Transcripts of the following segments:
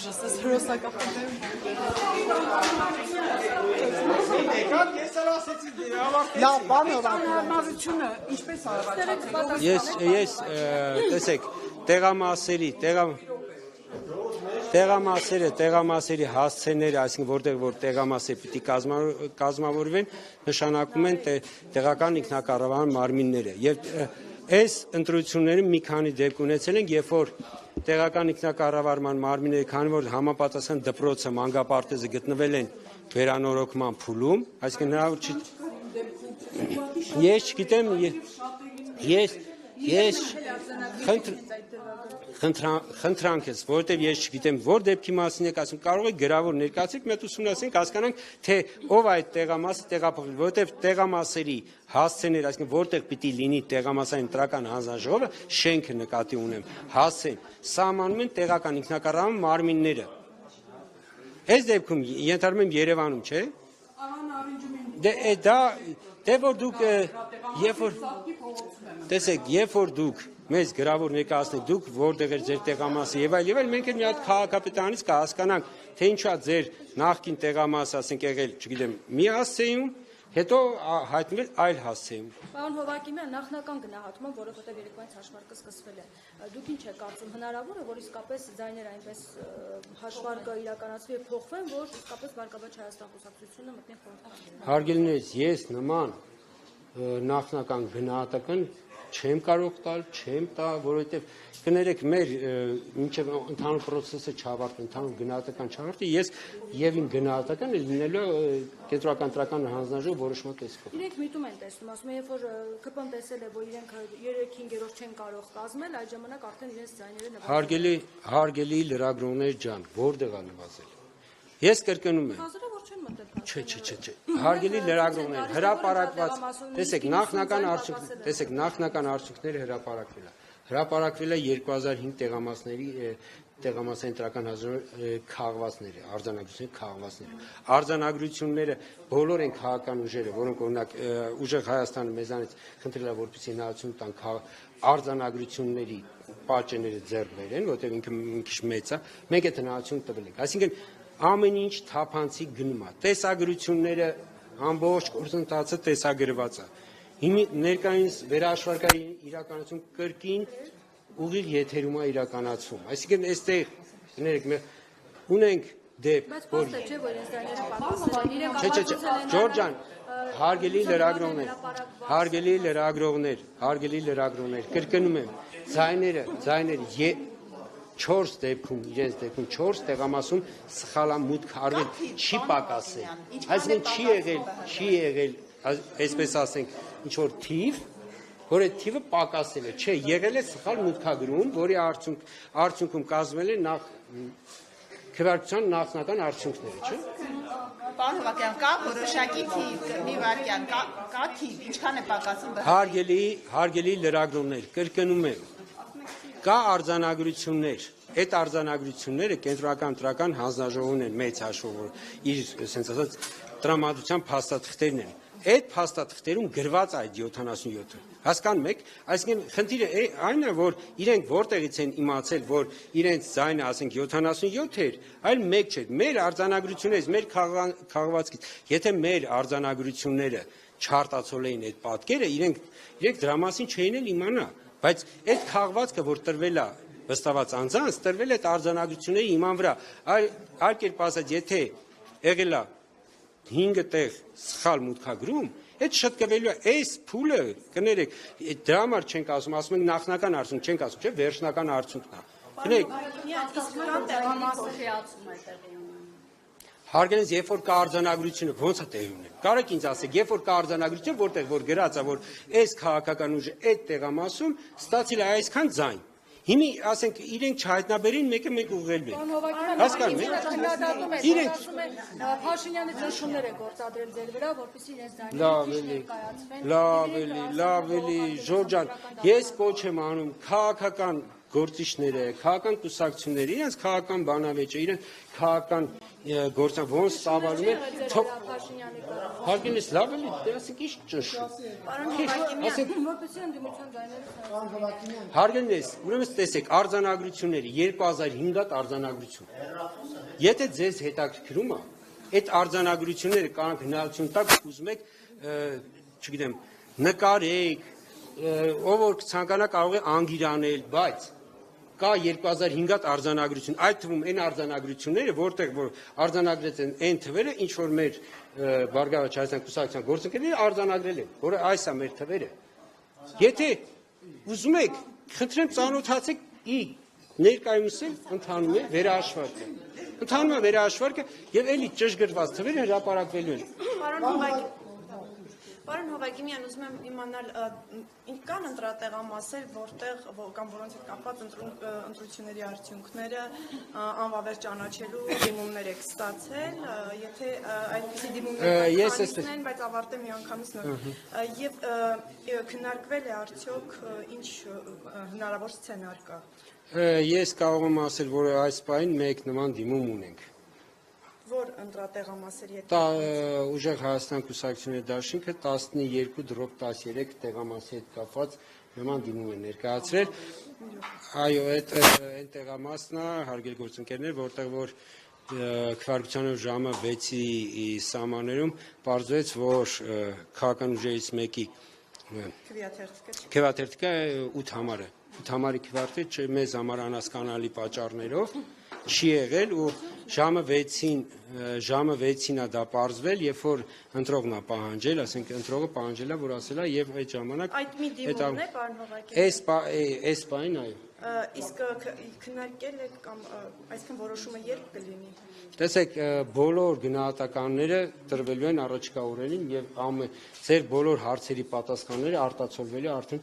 ужас, ես հրոսակապտեմ։ Լավ, բան հովակում։ Հարմարությունը ինչպես առաջացել։ Ես տեսեք, տեղամասերի հասցեները, այսինքն որտեղ որ տեղամասեր պիտի կազմավորվեն, նշանակում են տեղական ինքնակառավարման մարմինները։ Եվ այս ընտրությունները մի քանի դեպք ունեցել են, երբ որ տեղական ինքնակառավարման մարմինները, քանի որ համապատասխան դպրոցը, մանկապարտեզը գտնվել են վերանորոգման փուլում, այսինքն հնարավոր չի։ Ես չգիտեմ, խնդրանք ես, որովհետև ես չգիտեմ, որ դեպքի մասին եք ասում, կարող եք գրավոր ներկայացրեք, մենք ուսումնասիրենք, հասկանանք, թե ով այդ տեղամասը տեղափոխել, որովհետև տեղամասերի հասցեներ, այսինքն որտեղ պիտի լինի տեղամասային ընտրական հանձնաժողովը, շենքը նկատի ունեմ, հասցեն, սահմանում են տեղական ինքնակառավարման մարմինները։ Այս դեպքում ենթադրում եմ Երևանում, չէ՞։ Դե որ դուք երբ որ դուք մեզ գրավոր ներկայացնեք, դուք որտեղ էր ձեր տեղամասը եւ այլ, մենք էլ մի հատ քաղաքապետարանից կհասկանանք, թե ինչա ձեր նախկին տեղամասը, ասենք եղել, չգիտեմ, մի հասցեում, հետո հայտնվել այլ հասցեում։ Պարոն Հովակիմյան, նախնական գնահատումը, որովհետև երեկոյան հաշվարկը սկսվել է, դուք ինչ եք կարծում, հնարավոր է, որ իսկապես ձայները այնպես հաշվարկը իրականացվի եւ փոխվեն, որ իսկապես Բարգավաճ Հայաստան կուսակցությունը մտնի խորհրդարան։ Հարգելիներս, ես նման նախնական գնահատական չեմ կարող տալ, չեմ տա, որովհետև կներեք մեր մինչև ընդհանուր process-ը չավարտվի, ընդհանուր գնահատական չավարտվի, ես եւ իմ գնահատականը լինելու կենտրոնական ընտրական հանձնաժողովի որոշման տեսքով։ Իրենք միտում են տեսնում, ասում են, երբ որ ԿՊ-ն տեսել է, որ իրենք 3/5 չեն կարող կազմել, այդ ժամանակ արդեն իրենց ձայները նվազել։ Հարգելի լրագրողներ ջան, որտեղ է նվազել։ Ես կրկնում եմ։ Չէ։ Հարգելի լրագրողներ, հրապարակված, տեսեք, նախնական արդյունքները հրապարակվել է։ Հրապարակվել է 2005 տեղամասային ընտրական հանձնաժողովի քաղվածները, արձանագրությունների քաղվածները։ Արձանագրությունները բոլոր են քաղաքական ուժերը, որոնք օրինակ ուժեղ Հայաստանը մեզանից խնդրել է, որպեսզի հնարավորություն տան արձանագրությունների պատճենները ձեռք բերեն, որտեղ ինքը մի քիչ մեծ է, մենք այդ հնարավորություն տվել ենք։ Այսինքն ամեն ինչ թափանցիկ գնում է։ Տեսագրությունները ամբողջ գործընթացը տեսագրված է։ Հիմա ներկայիս վերահաշվարկային իրականացում կրկին ուղիղ եթերում է իրականացում։ Այսինքն այստեղ կներեք ունենք դեպք, որ Ջորջ ջան, հարգելի լրագրողներ, կրկնում եմ, ձայները 4 դեպքում, իրենց դեպքում 4 տեղամասում սխալամուտք արվել չի պակասել։ Այսինքն չի եղել, այսպես ասենք, ինչ որ թիվ, որ այդ թիվը պակասել է, չէ, եղել է սխալ մուտքագրում, որի արդյունքում կազմվել է քվեարկության նախնական արդյունքները, չէ։ Պարոն Հովակյան, կա որոշակի թիվ, մի վայրկյան, կա թիվ, ինչքան է պակասում։ Հարգելի լրագրողներ, կրկնում եմ, կա արձանագրություններ, այդ արձանագրությունները կենտրոնական ընտրական հանձնաժողովն են մեծ հաշվով, իր ասենց ասած տրամադրության փաստաթղթերն են։ Այդ փաստաթղթերում գրված այդ 77-ը։ Հասկանում եք, այսինքն խնդիրը այն է, որ իրենք որտեղից են իմացել, որ իրենց ձայնը, ասենք 77 էր, այլ մեկ չէր։ Մեր արձանագրություններից, մեր քաղվածքից, եթե մեր արձանագրությունները չարտացոլեին այդ պատկերը, իրենք դրա մասին չէին էլ իմանա, բայց այդ քաղվածքը, որ տրվել է վստահված անձանց, տրվել է այդ արձանագրությունների իման վրա։ Այլ կերպ ասած, եթե եղել է 5 տեղ սխալ մուտքագրում, այդ շտկվելու է, այս փուլը, կներեք, դրա համար չենք ասում, ասում ենք նախնական արդյունք, չենք ասում, չէ, վերջնական արդյունքն է։ Կներեք, հարգելից, երբ որ կա արձանագրությունը, ոնց է տեղի ունեն։ Կարեք ինձ ասեք, երբ որ կա արձանագրություն, որտեղ որ գրած է, որ այս քաղաքական ուժը այդ տեղամասում ստացել է այսքան ձայն։ Հիմի ասենք իրենք չհայտնաբերին, մեկը մեկ ուղղելու են։ Հասկանում եք։ Իրենք Փաշինյանի ճնշումներ են գործադրել ձեր վրա, որպեսզի իրենց ձայները լավ էլի, Ժորժ ջան, ես կոչ եմ անում քաղաքական գործիչները, քաղաքական կուսակցությունները, իրենց քաղաքական բանավեճը, իրենց քաղաքական գործան ոնց ծավալում են, հարգելիս լավ էլի, ասենք ինչ ճնշում։ Որպեսզի ընդդիմության ձայները Հարգելիս, ուրեմն տեսեք, արձանագրությունները 2005 հատ արձանագրություն։ Եթե ձեզ հետաքրքրում է, այդ արձանագրությունները կանք հնարավորություն տակ ուզում եք, չգիտեմ, նկարեք, ով որ ցանկանա կարող է անգիրանել, բայց կա 2005 հատ արձանագրություն, այդ թվում այն արձանագրությունները, որտեղ որ արձանագրեց են այն թվերը, ինչ որ մեր Բարգավաճ Հայաստան կուսակցության գործընկերները արձանագրել են, որը այս է մեր թվերը։ Եթե ուզում եք, խնդրեմ ծանոթացեք ներկայումս էլ ընթանում է վերահաշվարկը։ Ընթանում է վերահաշվարկը եւ էլի ճշգրտված թվերը հրապարակվելու են։ Պարոն Հովակիմյան, ուզում եմ իմանալ, կան ընտրատեղամասեր, որտեղ կամ որոնց հետ կապված ընտրությունների արդյունքները անվավեր ճանաչելու դիմումներ եք ստացել, եթե այդպիսի դիմումներ են, բայց ավարտել միանգամից նոր, եւ քննարկվել է արդյոք ինչ հնարավոր սցենար կա։ Ես կարող եմ ասել, որ այս պահին մեկ նման դիմում ունենք։ Որ ընտրատեղամասերի հետ ուժեղ Հայաստան կուսակցությունների դաշինքը 12/13 տեղամասի հետ կապված նման դիմում են ներկայացրել։ Այո, այն տեղամասն է, հարգելի գործընկերներ, որտեղ որ քվեարկության ժամը 6-ի սահմաններում պարզվեց, որ քաղաքական ուժերից մեկի քվեաթերթիկը 8 համար է։ 8 համարի քվեարկը մեզ համար անհասկանալի պատճառներով չի եղել ու ժամը 6-ին է դա պարզվել, երբ որ ընտրողն է պահանջել, ասենք ընտրողը պահանջել է, որ ասել է եւ այդ ժամանակ այդ մի դիմումն է, պարոն Հովակյան։ Այս պահին այո։ Իսկ քննարկել եք կամ այսինքն որոշումը երբ կլինի։ Տեսեք, բոլոր գնահատականները տրվելու են առաջիկա օրերին եւ ձեր բոլոր հարցերի պատասխանները արտացոլվելու արդեն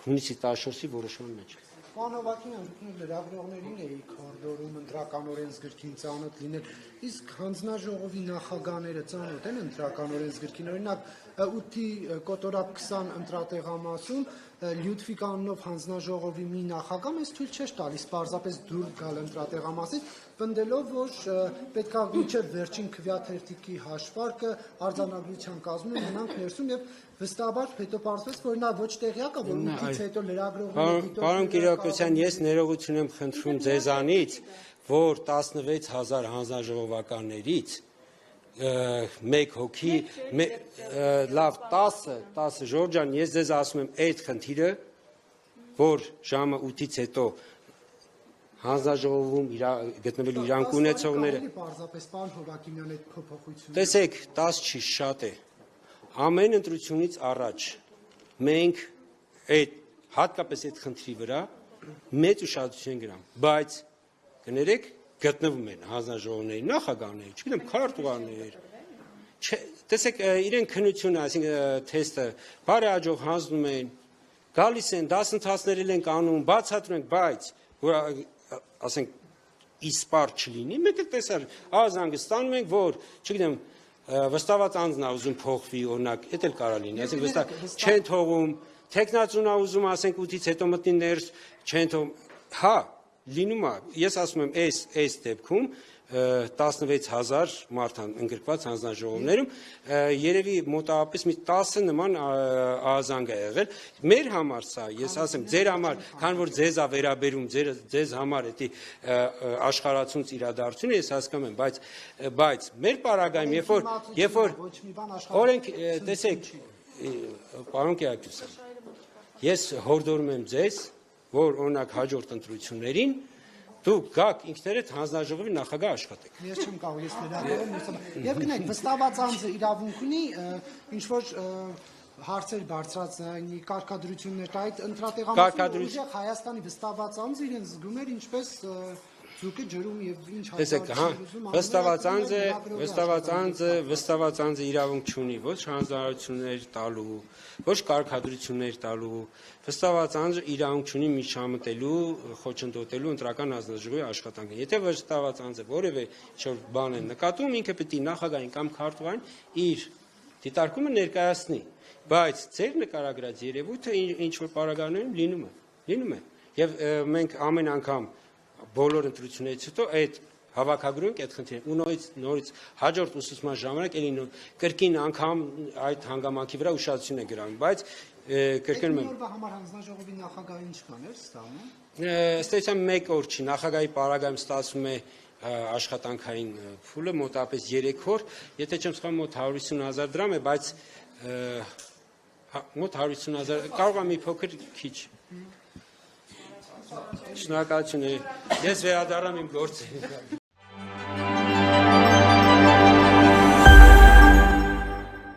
հունիսի 14-ի որոշման մեջ։ Պարոն Հովակիմյան, դուք լրագրողներին էիք հորդորում ընտրական օրենսգրքին ծանոթ լինել, իսկ հանձնաժողովի նախագահները ծանոթ են ընտրական օրենսգրքին, օրինակ 8-ի կոտորապ 20 ընտրատեղամասում Լյուդվիգ անունով հանձնաժողովի մի նախագահ մեզ թույլ չէր տալիս պարզապես դուրս գալ ընտրատեղամասից, պնդելով, որ պետք է մինչև վերջին քվեաթերթիկի հաշվարկը արձանագրության կազմում մնանք ներսում եւ վստահաբար հետո պարզվեց, որ նա ոչ տեղյակ է, որ ուտից հետո լրագրողները Պարոն Կիրակոսյան, ես ներողություն եմ խնդրում ձեզանից, որ 16000 հանձնաժողովականներից մեկ հոգի, լավ 10 Ժորժ ջան, ես ձեզ ասում եմ այդ խնդիրը, որ ժամը 8-ից հետո հանձնաժողովում գտնվելու իրանք ունեցողները պարզապես պարոն Հովակիմյան այդ փոփոխությունը։ Տեսեք, 10 չի շատ է։ Ամեն ընտրությունից առաջ մենք այդ հատկապես այդ խնդրի վրա մեծ ուշադրություն գրամ, բայց կներեք գտնվում են հանձնաժողովների նախագահներ, չգիտեմ, քարտուղարներ։ Տեսեք, իրեն քննությունը, այսինքն թեստը բարեհաջող հանձնում են, գալիս են, դասընթացներ են անում, բացատրում են, բայց որ ասենք իսպար չլինի, մեկ էլ տեսար ազանգստանում ենք, որ, չգիտեմ, վստահված անձն է ուզում փոխվի, օրինակ, դա էլ կարա լինի, այսինքն վստահ չեն թողում, տեխնացուն է ուզում, ասենք 8-ից հետո մտնի ներս, չեն թողում, հա, լինում է, ես ասում եմ, այս դեպքում 16000 մարդ ընդգրկված հանձնաժողովներում երևի մոտավորապես մի 10 նման ահազանգ է եղել։ Մեր համար սա, ես ասեմ, ձեր համար, քան որ ձեզ է վերաբերում, ձեզ համար էդի աշխարհացունց իրադարձությունը ես հասկանում եմ, բայց մեր պարագայում, երբ որ օրենք, տեսեք, պարոն Կիրակոսյան, ես հորդորում եմ ձեզ, որ օրինակ հաջորդ ընտրություններին դուք գաք ինքներդ հանձնաժողովի նախագահ աշխատեք։ Ես չեմ կարող, ես լրագրողում եմ։ Եվ գնայք, վստահված անձը իրավունք ունի ինչ-որ հարցեր բարձրացնի, կարգադրություններ, այդ ընտրատեղամասում ուժեղ Հայաստանի վստահված անձը իրեն զգում էր ինչպես ձուկը ջրում եւ ինչ վստահված անձը իրավունք չունի ոչ հանձնարարություններ տալու, ոչ կարգադրություններ տալու, վստահված անձը իրավունք չունի միջամտելու, խոչընդոտելու ընտրական հանձնաժողովի աշխատանքին։ Եթե վստահված անձը որևէ ինչ-որ բան է նկատում, ինքը պետք է նախագահին կամ քարտուղարին իր դիտարկումը ներկայացնի, բայց ձեր նկարագրած երևույթը ինչ որ պարագաներում լինում է։ Եվ մենք ամեն անգամ բոլոր ընտրություններից հետո այդ հավաքագրենք այդ խնդիրը ու նորից հաջորդ ուսուցման ժամանակ էլի կրկին անգամ այդ հանգամանքի վրա ուշադրություն է գրում, բայց կրկնում եմ օրվա համար հանձնաժողովի նախագահը ինչքան էր ստանում։ Ըստ մեկ օր չի նախագահի պարագայում ստացվում է աշխատանքային փուլը մոտավորապես 3 օր, եթե չեմ սխալվում մոտ 150,000 դրամ է, բայց մոտ 150,000 կարող է մի փոքր քիչ։ Շնորհակալություն։ Ես վերադառնամ իմ գործին։